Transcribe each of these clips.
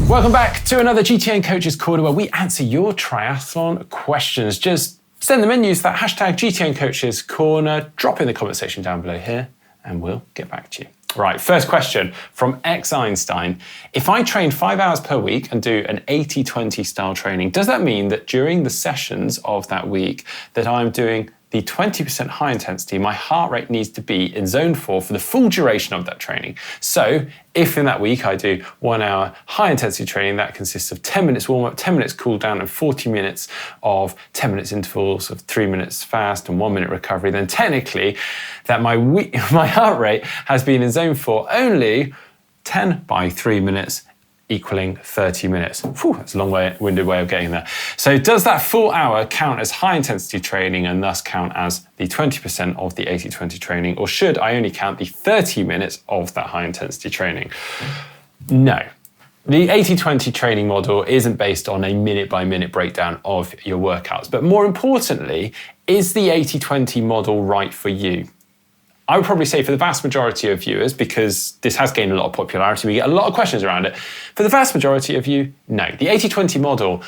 Welcome back to another GTN Coaches Corner where we answer your triathlon questions. Just send them in, use that hashtag GTN Coaches Corner, drop in the comment section down below here, and we'll get back to you. Right, first question from X Einstein. If I train 5 hours per week and do an 80-20 style training, does that mean that during the sessions of that week that I'm doing the 20% high intensity, my heart rate needs to be in zone 4 for the full duration of that training? So if in that week I do 1 hour high intensity training, that consists of 10 minutes warm up, 10 minutes cool down, and 40 minutes of 10 minutes intervals of 3 minutes fast and 1 minute recovery, then technically that my heart rate has been in zone 4 only 10 by 3 minutes, equaling 30 minutes. Whew, that's a long-winded way of getting there. So does that full hour count as high intensity training and thus count as the 20% of the 80-20 training, or should I only count the 30 minutes of that high intensity training? No. The 80-20 training model isn't based on a minute-by-minute breakdown of your workouts, but more importantly, is the 80-20 model right for you? I would probably say for the vast majority of viewers, because this has gained a lot of popularity, we get a lot of questions around it. For the vast majority of you, no. The 80-20 model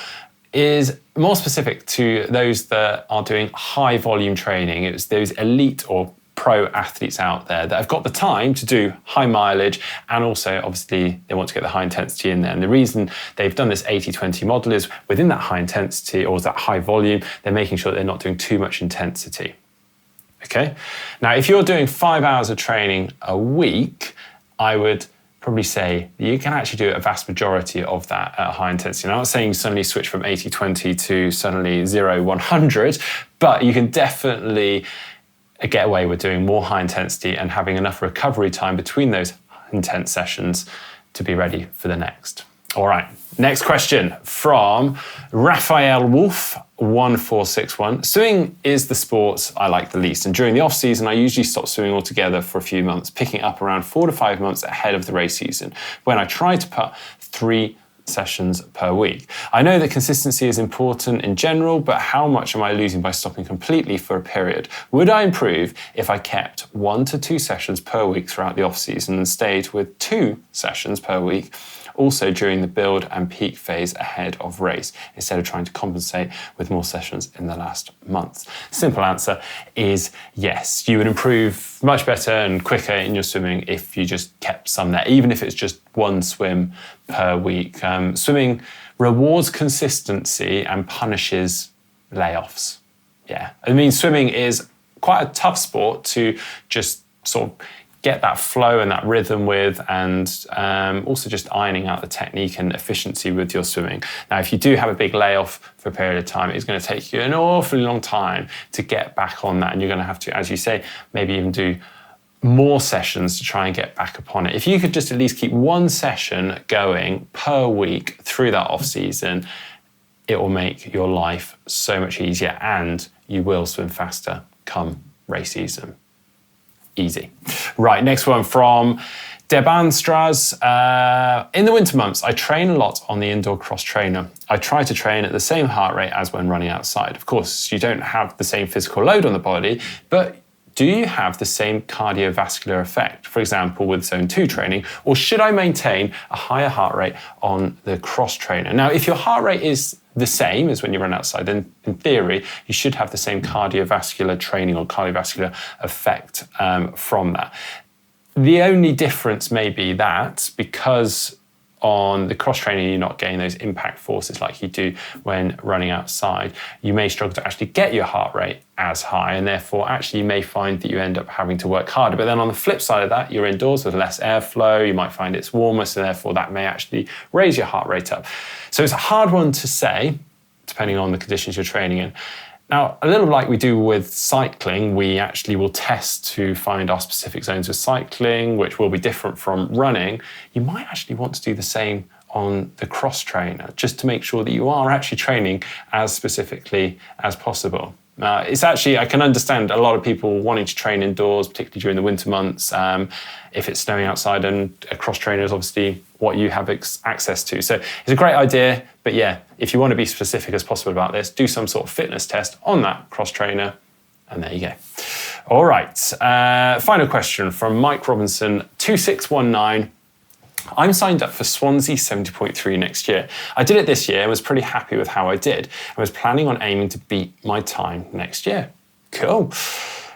is more specific to those that are doing high volume training. It's those elite or pro athletes out there that have got the time to do high mileage, and also obviously they want to get the high intensity in there. And the reason they've done this 80-20 model is within that high intensity or that high volume, they're making sure that they're not doing too much intensity. Okay. Now, if you're doing 5 hours of training a week, I would probably say you can actually do a vast majority of that at high intensity. Now, I'm not saying suddenly switch from 80-20 to suddenly 0-100, but you can definitely get away with doing more high intensity and having enough recovery time between those intense sessions to be ready for the next. All right, next question from Raphael Wolf 1461. Swimming is the sport I like the least, and during the off season I usually stop swimming altogether for a few months, picking up around 4 to 5 months ahead of the race season when I try to put 3 sessions per week. I know that consistency is important in general, but how much am I losing by stopping completely for a period? Would I improve if I kept 1 to 2 sessions per week throughout the off season and stayed with 2 sessions per week also during the build and peak phase ahead of race, instead of trying to compensate with more sessions in the last month? Simple answer is yes. You would improve much better and quicker in your swimming if you just kept some there, even if it's just 1 swim per week. Swimming rewards consistency and punishes layoffs. Yeah, I mean, swimming is quite a tough sport to just sort of get that flow and that rhythm with, and also just ironing out the technique and efficiency with your swimming. Now, if you do have a big layoff for a period of time, it's going to take you an awfully long time to get back on that, and you're going to have to, as you say, maybe even do more sessions to try and get back upon it. If you could just at least keep 1 session going per week through that off season, it will make your life so much easier, and you will swim faster come race season. Easy. Right, next one from Debanstras. In the winter months, I train a lot on the indoor cross trainer. I try to train at the same heart rate as when running outside. Of course, you don't have the same physical load on the body, but do you have the same cardiovascular effect, for example, with zone 2 training, or should I maintain a higher heart rate on the cross trainer? Now, if your heart rate is the same as when you run outside, then in theory, you should have the same cardiovascular training or cardiovascular effect from that. The only difference may be that because on the cross training, you're not getting those impact forces like you do when running outside, you may struggle to actually get your heart rate as high, and therefore actually you may find that you end up having to work harder. But then on the flip side of that, you're indoors with less airflow, you might find it's warmer, so therefore that may actually raise your heart rate up. So it's a hard one to say, depending on the conditions you're training in. Now, a little like we do with cycling, we actually will test to find our specific zones with cycling, which will be different from running. You might actually want to do the same on the cross trainer, just to make sure that you are actually training as specifically as possible. It's actually, I can understand a lot of people wanting to train indoors, particularly during the winter months, if it's snowing outside, and a cross trainer is obviously what you have access to. So it's a great idea, but yeah, if you want to be specific as possible about this, do some sort of fitness test on that cross trainer, and there you go. All right, final question from Mike Robinson, 2619. I'm signed up for Swansea 70.3 next year. I did it this year and was pretty happy with how I did. I was planning on aiming to beat my time next year. Cool.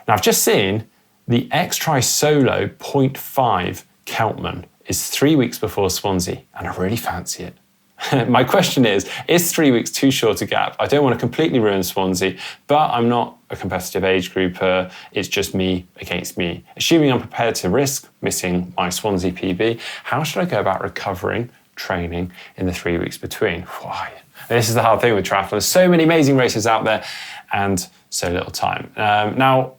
Now I've just seen the X-Tri Solo 0.5 Keltman is 3 weeks before Swansea and I really fancy it. My question is 3 weeks too short a gap? I don't want to completely ruin Swansea, but I'm not a competitive age grouper. It's just me against me. Assuming I'm prepared to risk missing my Swansea PB, how should I go about recovering, training in the 3 weeks between? Why? This is the hard thing with triathlon. There's so many amazing races out there and so little time. Now,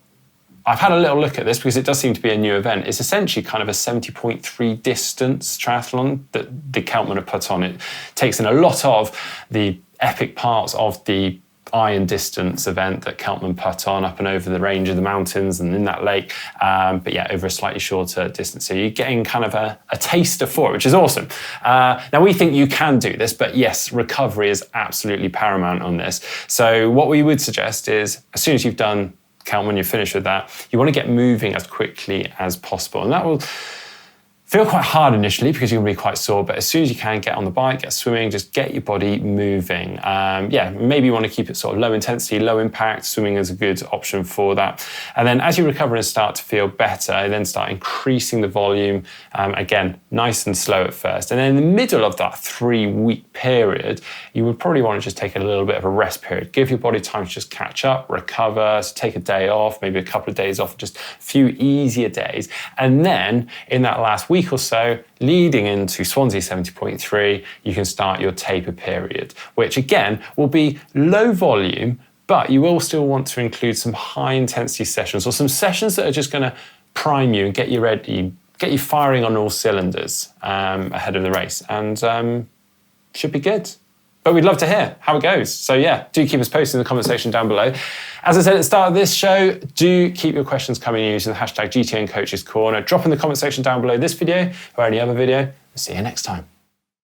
I've had a little look at this because it does seem to be a new event. It's essentially kind of a 70.3 distance triathlon that the Keltman have put on. It takes in a lot of the epic parts of the iron distance event that Keltman put on up and over the range of the mountains and in that lake. But yeah, over a slightly shorter distance. So you're getting kind of a taster for it, which is awesome. Now we think you can do this, but yes, recovery is absolutely paramount on this. So what we would suggest is as soon as you've done Keltman, you're finished with that, you want to get moving as quickly as possible. And that will feel quite hard initially because you're going to be quite sore, but as soon as you can, get on the bike, get swimming, just get your body moving. Maybe you want to keep it sort of low intensity, low impact. Swimming is a good option for that. And then as you recover and start to feel better, then start increasing the volume. Again, nice and slow at first. And then in the middle of that 3 week period, you would probably want to just take a little bit of a rest period. Give your body time to just catch up, recover, so take a day off, maybe a couple of days off, just a few easier days. And then in that last week or so, leading into Swansea 70.3, you can start your taper period, which again will be low volume, but you will still want to include some high intensity sessions or some sessions that are just going to prime you and get you ready, get you firing on all cylinders ahead of the race, and should be good. But we'd love to hear how it goes. So yeah, do keep us posted in the comment section down below. As I said at the start of this show, do keep your questions coming in using the hashtag GTN Coaches Corner. Drop in the comment section down below this video or any other video. We'll see you next time.